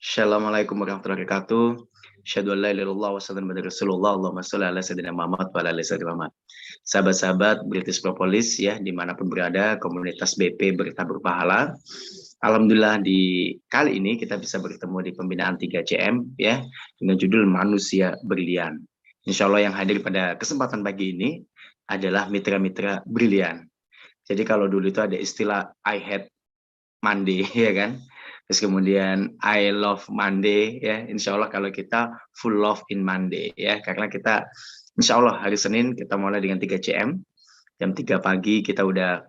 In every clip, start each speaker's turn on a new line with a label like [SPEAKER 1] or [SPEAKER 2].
[SPEAKER 1] Assalamualaikum warahmatullahi wabarakatuh. Asyhadu an la ilaha illallah wa asyhadu anna Muhammadar Rasulullah. Allahumma shalli ala sayyidina Muhammad wa ala ali sayyidina Muhammad. Sahabat-sahabat British Propolis ya, dimanapun berada, komunitas BP Berita Berpahala. Alhamdulillah di kali ini kita bisa bertemu di pembinaan 3CM ya, dengan judul Manusia Brilian. Insya Allah yang hadir pada kesempatan pagi ini adalah mitra-mitra brilian. Jadi kalau dulu itu ada istilah I hate Monday ya kan. Terus kemudian I love Monday ya. Insya Allah kalau kita full love in Monday ya. Karena kita insya Allah hari Senin kita mulai dengan 3CM. Jam 3 pagi kita udah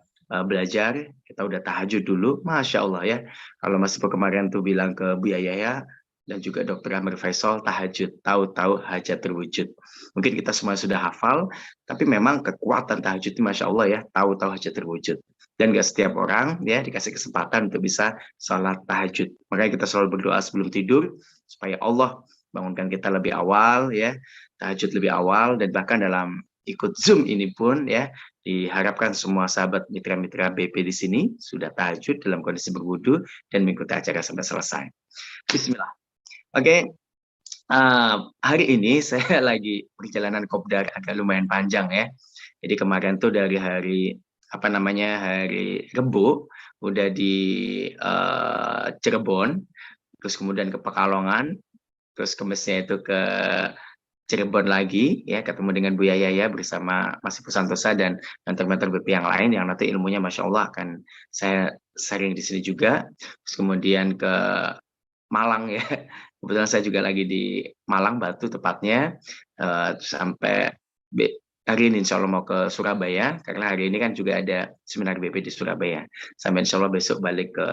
[SPEAKER 1] belajar, kita udah tahajud dulu. Masya Allah ya. Kalau Mas Ibu kemarin tuh bilang ke Bu Yaya dan juga Dr. Amir Faisal, tahajud, tahu-tahu hajat terwujud. Mungkin kita semua sudah hafal, tapi memang kekuatan tahajud itu Masya Allah ya, tahu-tahu hajat terwujud. Dan gak setiap orang ya dikasih kesempatan untuk bisa sholat tahajud. Makanya kita selalu berdoa sebelum tidur, supaya Allah bangunkan kita lebih awal ya, tahajud lebih awal, dan bahkan dalam ikut Zoom ini pun ya, diharapkan semua sahabat mitra-mitra BP di sini sudah tahajud dalam kondisi berwudu dan mengikuti acara sampai selesai. Bismillah. Oke, hari ini saya lagi perjalanan kopdar agak lumayan panjang ya. Jadi kemarin tuh dari hari hari Rebo udah di Cirebon, terus kemudian ke Pekalongan, terus Kamisnya itu ke Cirebon lagi ya, ketemu dengan Bu Yaya bersama Mas Ibu Santosa dan mentor-mentor BP yang lain yang nanti ilmunya Masya Allah akan saya sharing di sini juga. Terus kemudian ke Malang ya, kebetulan saya juga lagi di Malang Batu tepatnya, sampai hari ini insya Allah mau ke Surabaya, karena hari ini kan juga ada seminar BP di Surabaya, sampai insya Allah besok balik ke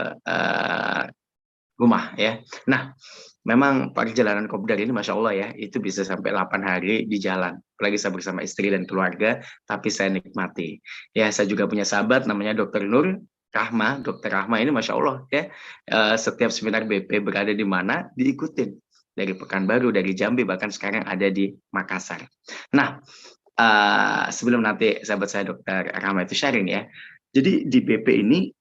[SPEAKER 1] rumah ya. Nah, memang perjalanan kopdar ini Masya Allah ya, itu bisa sampai 8 hari di jalan, apalagi saya bersama istri dan keluarga, tapi saya nikmati. Ya, saya juga punya sahabat namanya Dr. Nur Rahma. Dr. Rahma ini Masya Allah ya, setiap seminar BP berada di mana, diikutin. Dari Pekanbaru, dari Jambi, bahkan sekarang ada di Makassar. Nah, sebelum nanti sahabat saya Dr. Rahma itu sharing ya, jadi di BP ini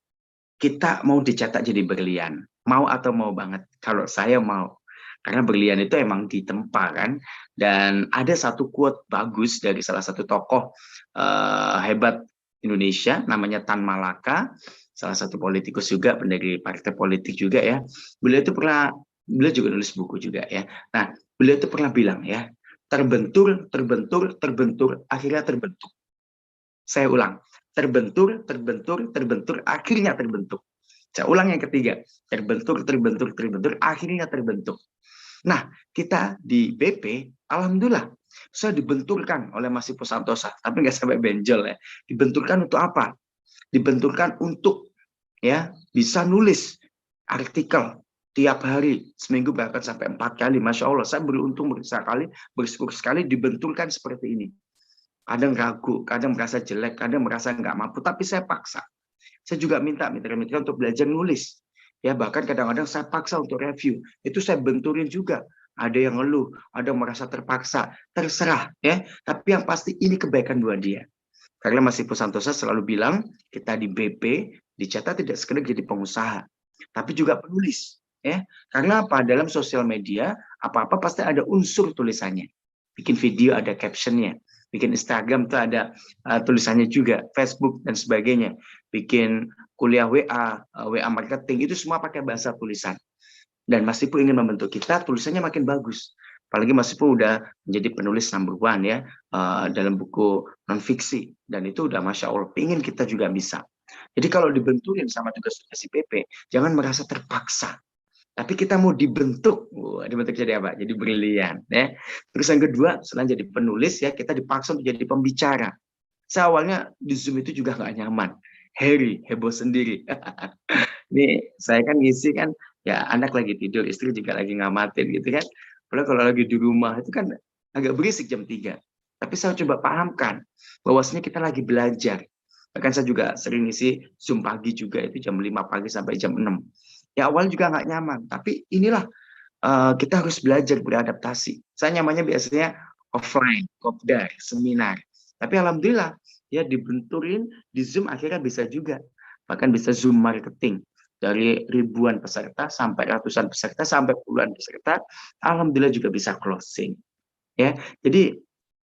[SPEAKER 1] kita mau dicetak jadi berlian, mau atau mau banget. Kalau saya mau, karena berlian itu emang ditempa kan. Dan ada satu quote bagus dari salah satu tokoh hebat Indonesia, namanya Tan Malaka, salah satu politikus juga, pendiri partai politik juga ya. Beliau juga nulis buku juga ya. Nah, beliau itu pernah bilang ya, terbentur, terbentur, terbentur, akhirnya terbentuk. Saya ulang, terbentur, terbentur, terbentur, akhirnya terbentuk. Saya ulang yang ketiga, terbentur, terbentur, terbentur, akhirnya terbentuk. Nah, kita di BP, alhamdulillah, saya dibenturkan oleh Mas Ipo Santosa, tapi nggak sampai benjol ya. Dibenturkan untuk apa? Dibenturkan untuk ya bisa nulis artikel tiap hari, seminggu bahkan sampai 4 kali. Masya Allah, saya beruntung bersyukur sekali dibenturkan seperti ini. Kadang ragu, kadang merasa jelek, kadang merasa nggak mampu, tapi saya paksa. Saya juga minta mitra-mitra untuk belajar nulis. Ya, bahkan kadang-kadang saya paksa untuk review. Itu saya benturin juga. Ada yang ngeluh, ada yang merasa terpaksa, terserah ya. Tapi yang pasti ini kebaikan buat dia. Karena Mas Ipo Santosa selalu bilang, kita di BP dicatat tidak sekedar jadi pengusaha, tapi juga penulis. Ya, karena apa? Dalam sosial media, apa-apa pasti ada unsur tulisannya. Bikin video ada captionnya. Bikin Instagram tuh ada tulisannya juga, Facebook dan sebagainya. Bikin kuliah WA marketing, itu semua pakai bahasa tulisan. Dan Mas Ipo ingin membentuk kita, tulisannya makin bagus. Apalagi Mas Ipo udah menjadi penulis number one ya, dalam buku non-fiksi. Dan itu udah Masya Allah, ingin kita juga bisa. Jadi kalau dibenturin sama tugas-tugas PP, jangan merasa terpaksa. Tapi kita mau dibentuk jadi apa? Jadi brilian ya. Terus yang kedua, selain jadi penulis ya, kita dipaksa untuk jadi pembicara. Saya awalnya di Zoom itu juga nggak nyaman, heboh sendiri. Nih saya kan ngisi kan, ya anak lagi tidur, istri juga lagi ngamatin gitu kan. Padahal kalau lagi di rumah itu kan agak berisik jam 3. Tapi saya coba pahamkan bahwasanya kita lagi belajar. Bahkan saya juga sering ngisi Zoom pagi juga, itu jam 5 pagi sampai jam 6. Ya awal juga nggak nyaman, tapi inilah kita harus belajar beradaptasi. Saya nyamannya biasanya offline, kopdar, seminar. Tapi alhamdulillah ya dibenturin di Zoom akhirnya bisa juga. Bahkan bisa Zoom marketing. dari ribuan peserta sampai ratusan peserta sampai puluhan peserta, alhamdulillah juga bisa closing. Ya, jadi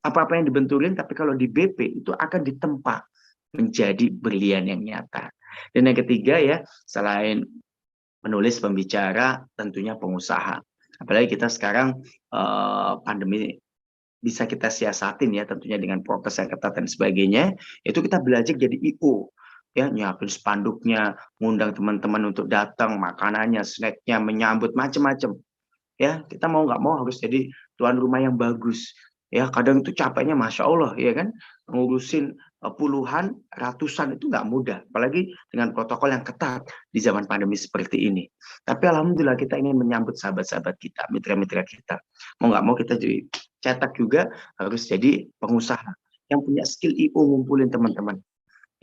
[SPEAKER 1] apa-apa yang dibenturin, tapi kalau di BP itu akan ditempa menjadi berlian yang nyata. Dan yang ketiga ya, selain menulis, pembicara, tentunya pengusaha. Apalagi kita sekarang pandemi bisa kita siasatin ya, tentunya dengan prokes yang ketat dan sebagainya. Itu kita belajar jadi IO, ya, nyiapin spanduknya, ngundang teman-teman untuk datang, makanannya, snacknya, menyambut macam-macam. Ya, kita mau nggak mau harus jadi tuan rumah yang bagus. Ya, kadang itu capeknya Masya Allah, ya kan? Ngurusin puluhan, ratusan itu nggak mudah. Apalagi dengan protokol yang ketat di zaman pandemi seperti ini. Tapi alhamdulillah kita ingin menyambut sahabat-sahabat kita, mitra-mitra kita. Mau nggak mau kita jadi cetak juga harus jadi pengusaha yang punya skill IO, ngumpulin teman-teman.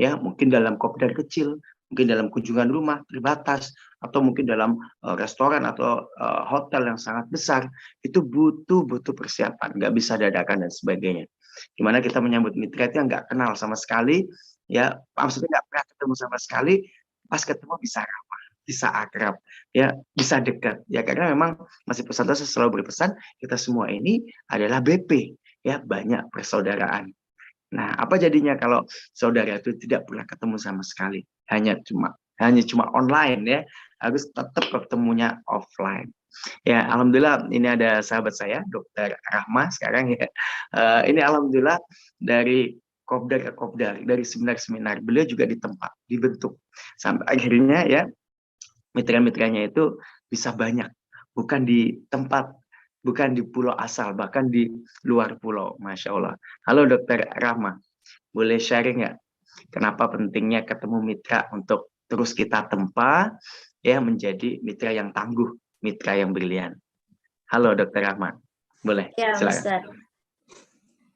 [SPEAKER 1] Ya, mungkin dalam kopdar kecil, mungkin dalam kunjungan rumah terbatas, atau mungkin dalam restoran atau hotel yang sangat besar, itu butuh persiapan, nggak bisa dadakan dan sebagainya. Gimana kita menyambut mitra itu yang nggak kenal sama sekali, ya maksudnya nggak pernah ketemu sama sekali, pas ketemu bisa ramah, bisa akrab, ya bisa dekat, ya karena memang masih pesan saya selalu berpesan kita semua ini adalah BP, ya banyak persaudaraan. Nah, apa jadinya kalau saudara itu tidak pernah ketemu sama sekali, hanya cuma online ya, harus tetap ketemunya offline. Ya, alhamdulillah ini ada sahabat saya, Dokter Rahma sekarang ya. Ini alhamdulillah dari kopdar ke kopdar, dari seminar-seminar, beliau juga ditempa, dibentuk. Sampai akhirnya ya mitra-mitranya itu bisa banyak, bukan di tempat, bukan di pulau asal, bahkan di luar pulau, Masya Allah. Halo Dokter Rahma, boleh sharing nggak kenapa pentingnya ketemu mitra untuk terus kita tempa ya menjadi mitra yang tangguh, mitra yang brilian. Halo Dokter Rahma, boleh
[SPEAKER 2] Ya,
[SPEAKER 1] silakan.
[SPEAKER 2] Ustaz.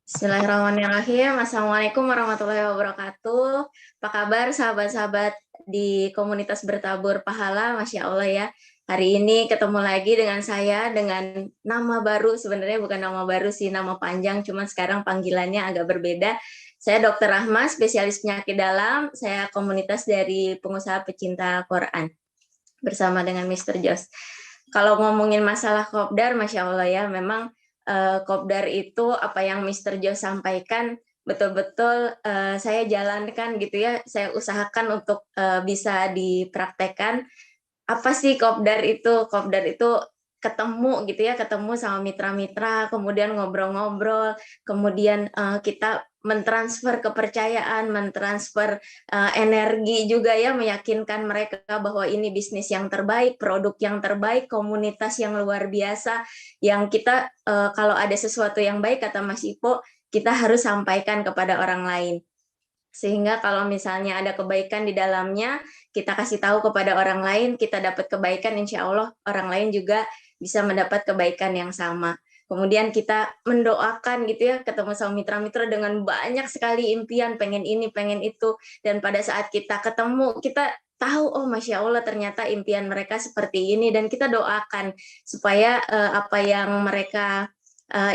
[SPEAKER 2] Bismillahirrahmanirrahim. Assalamualaikum warahmatullahi wabarakatuh. Apa kabar sahabat-sahabat di komunitas bertabur pahala? Masya Allah ya. Hari ini ketemu lagi dengan saya dengan nama baru, sebenarnya bukan nama baru sih, nama panjang, cuman sekarang panggilannya agak berbeda. Saya Dr. Rahma, spesialis penyakit dalam. Saya komunitas dari pengusaha pecinta Quran bersama dengan Mr. Jos. Kalau ngomongin masalah kopdar, Masya Allah ya, memang kopdar itu apa yang Mr. Jo sampaikan betul-betul saya jalankan gitu ya, saya usahakan untuk bisa dipraktekkan. Apa sih kopdar itu? Kopdar itu ketemu gitu ya, ketemu sama mitra-mitra, kemudian ngobrol-ngobrol, kemudian kita mentransfer kepercayaan, mentransfer energi juga ya, meyakinkan mereka bahwa ini bisnis yang terbaik, produk yang terbaik, komunitas yang luar biasa, yang kita kalau ada sesuatu yang baik, kata Mas Ipo, kita harus sampaikan kepada orang lain. Sehingga kalau misalnya ada kebaikan di dalamnya, kita kasih tahu kepada orang lain, kita dapat kebaikan, insya Allah orang lain juga bisa mendapat kebaikan yang sama. Kemudian kita mendoakan gitu ya, ketemu sama mitra-mitra dengan banyak sekali impian, pengen ini, pengen itu. Dan pada saat kita ketemu, kita tahu, oh Masya Allah ternyata impian mereka seperti ini. Dan kita doakan supaya apa yang mereka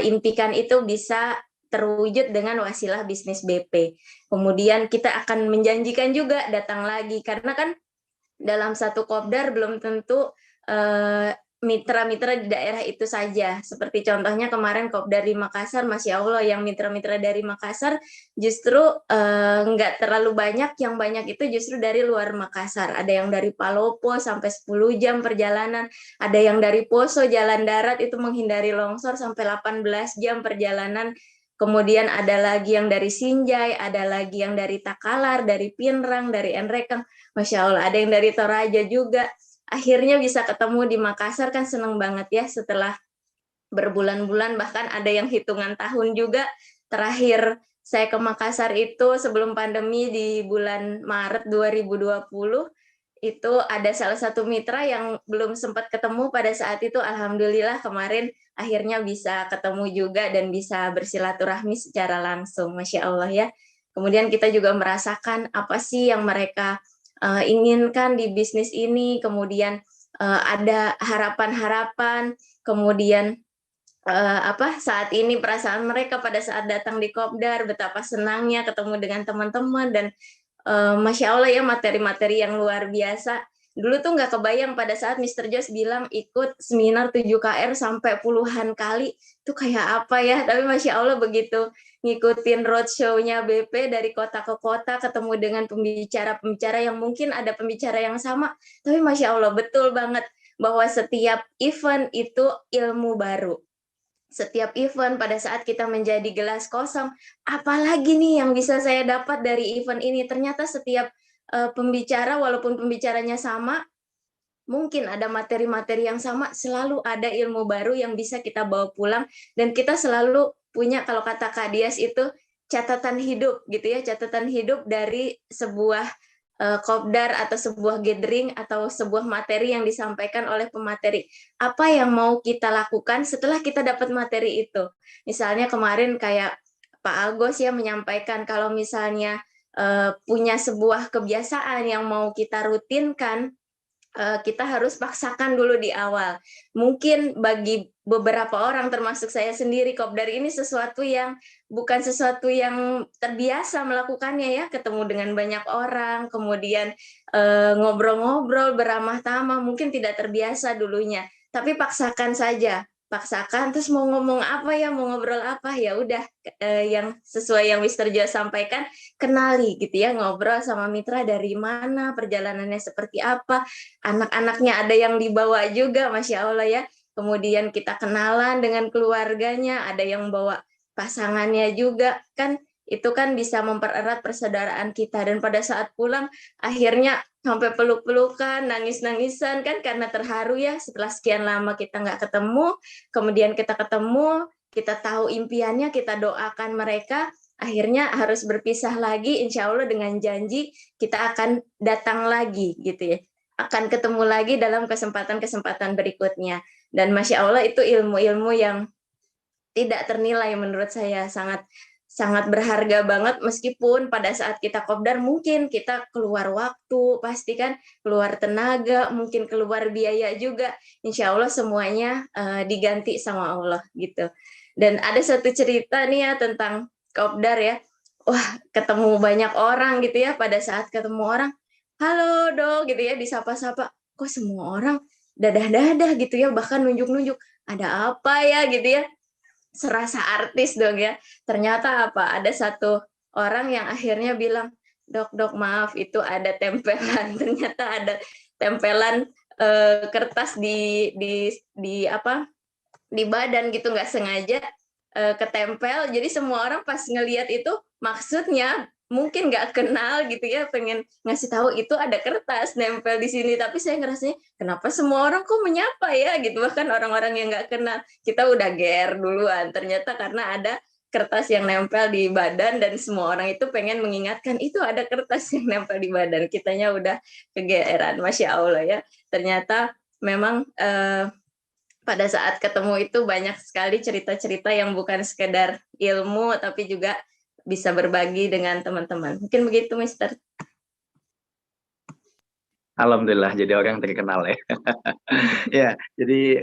[SPEAKER 2] impikan itu bisa terwujud dengan wasilah bisnis BP. Kemudian kita akan menjanjikan juga datang lagi, karena kan dalam satu kopdar belum tentu mitra-mitra di daerah itu saja. Seperti contohnya kemarin kopdar di Makassar, Masya Allah, yang mitra-mitra dari Makassar justru nggak terlalu banyak, yang banyak itu justru dari luar Makassar. Ada yang dari Palopo sampai 10 jam perjalanan, ada yang dari Poso jalan darat itu menghindari longsor sampai 18 jam perjalanan. Kemudian ada lagi yang dari Sinjai, ada lagi yang dari Takalar, dari Pinrang, dari Enrekang. Masya Allah, ada yang dari Toraja juga. Akhirnya bisa ketemu di Makassar, kan seneng banget ya, setelah berbulan-bulan, bahkan ada yang hitungan tahun juga. Terakhir saya ke Makassar itu sebelum pandemi di bulan Maret 2020, itu ada salah satu mitra yang belum sempat ketemu pada saat itu. Alhamdulillah kemarin akhirnya bisa ketemu juga dan bisa bersilaturahmi secara langsung, Masya Allah ya. Kemudian kita juga merasakan apa sih yang mereka inginkan di bisnis ini, kemudian ada harapan-harapan, kemudian saat ini perasaan mereka pada saat datang di Kopdar, betapa senangnya ketemu dengan teman-teman, dan Masya Allah ya, materi-materi yang luar biasa. Dulu tuh nggak kebayang pada saat Mr. Jos bilang ikut seminar 7KR sampai puluhan kali, itu kayak apa ya? Tapi Masya Allah begitu ngikutin roadshow-nya BP dari kota ke kota, ketemu dengan pembicara-pembicara yang mungkin ada pembicara yang sama, tapi Masya Allah betul banget bahwa setiap event itu ilmu baru. Setiap event pada saat kita menjadi gelas kosong, apalagi nih yang bisa saya dapat dari event ini? Ternyata setiap pembicara, walaupun pembicaranya sama, mungkin ada materi-materi yang sama, selalu ada ilmu baru yang bisa kita bawa pulang, dan kita selalu punya, kalau kata Kak Dias itu, catatan hidup gitu ya, catatan hidup dari sebuah kopdar atau sebuah gathering atau sebuah materi yang disampaikan oleh pemateri. Apa yang mau kita lakukan setelah kita dapat materi itu? Misalnya kemarin kayak Pak Agos ya menyampaikan kalau misalnya punya sebuah kebiasaan yang mau kita rutinkan, kita harus paksakan dulu di awal. Mungkin bagi beberapa orang termasuk saya sendiri, kopdar ini sesuatu yang bukan sesuatu yang terbiasa melakukannya ya, ketemu dengan banyak orang, kemudian ngobrol-ngobrol, beramah tamah, mungkin tidak terbiasa dulunya. Tapi paksakan saja, paksakan, terus mau ngomong apa ya, mau ngobrol apa, ya udah yang sesuai yang Mister Jo sampaikan, kenali gitu ya, ngobrol sama mitra dari mana, perjalanannya seperti apa, anak-anaknya ada yang dibawa juga, Masya Allah ya. Kemudian kita kenalan dengan keluarganya, ada yang bawa pasangannya juga, kan itu kan bisa mempererat persaudaraan kita. Dan pada saat pulang, akhirnya sampai peluk-pelukan, nangis-nangisan, kan karena terharu ya, setelah sekian lama kita nggak ketemu, kemudian kita ketemu, kita tahu impiannya, kita doakan mereka, akhirnya harus berpisah lagi, insya Allah dengan janji kita akan datang lagi gitu ya, akan ketemu lagi dalam kesempatan-kesempatan berikutnya. Dan Masya Allah itu ilmu-ilmu yang tidak ternilai menurut saya, sangat sangat berharga banget, meskipun pada saat kita kopdar mungkin kita keluar waktu, pasti kan keluar tenaga, mungkin keluar biaya juga, insya Allah semuanya diganti sama Allah gitu. Dan ada satu cerita nih ya tentang kopdar ya, wah ketemu banyak orang gitu ya, pada saat ketemu orang, halo dok gitu ya, disapa-sapa, kok semua orang dadah-dadah gitu ya, bahkan nunjuk-nunjuk, ada apa ya gitu ya, serasa artis dong ya. Ternyata apa? Ada satu orang yang akhirnya bilang, "Dok, dok, maaf itu ada tempelan." Ternyata ada tempelan kertas di apa? Di badan gitu, nggak sengaja ketempel. Jadi semua orang pas ngelihat itu maksudnya mungkin nggak kenal gitu ya, pengen ngasih tahu itu ada kertas nempel di sini, tapi saya ngerasanya kenapa semua orang kok menyapa ya gitu, bahkan orang-orang yang nggak kenal kita udah GR duluan, ternyata karena ada kertas yang nempel di badan dan semua orang itu pengen mengingatkan itu ada kertas yang nempel di badan, kitanya udah kegeeran. Masya Allah ya, ternyata memang pada saat ketemu itu banyak sekali cerita-cerita yang bukan sekedar ilmu, tapi juga bisa berbagi dengan teman-teman. Mungkin begitu, Mister.
[SPEAKER 1] Alhamdulillah jadi orang terkenal ya. Ya, jadi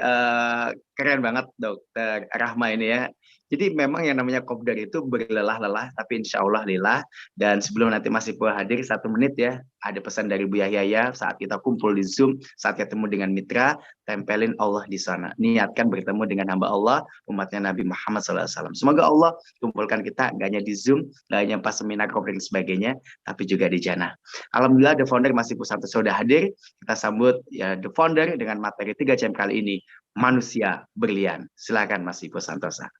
[SPEAKER 1] keren banget Dokter Rahma ini ya. Jadi memang yang namanya kopdar itu berlelah-lelah, tapi insya Allah lillah. Dan sebelum nanti Mas Ipul hadir 1 menit ya, ada pesan dari Bu Yahya saat kita kumpul di Zoom, saat ketemu dengan mitra, tempelin Allah di sana. Niatkan bertemu dengan hamba Allah, umatnya Nabi Muhammad SAW. Semoga Allah kumpulkan kita, gak hanya di Zoom, gak hanya pas seminar kopdar dan sebagainya, tapi juga di jannah. Alhamdulillah, The Founder Mas Ipul Santoso sudah hadir. Kita sambut ya The Founder dengan materi 3 jam kali ini, manusia berlian. Silakan Mas Ipul Santosa.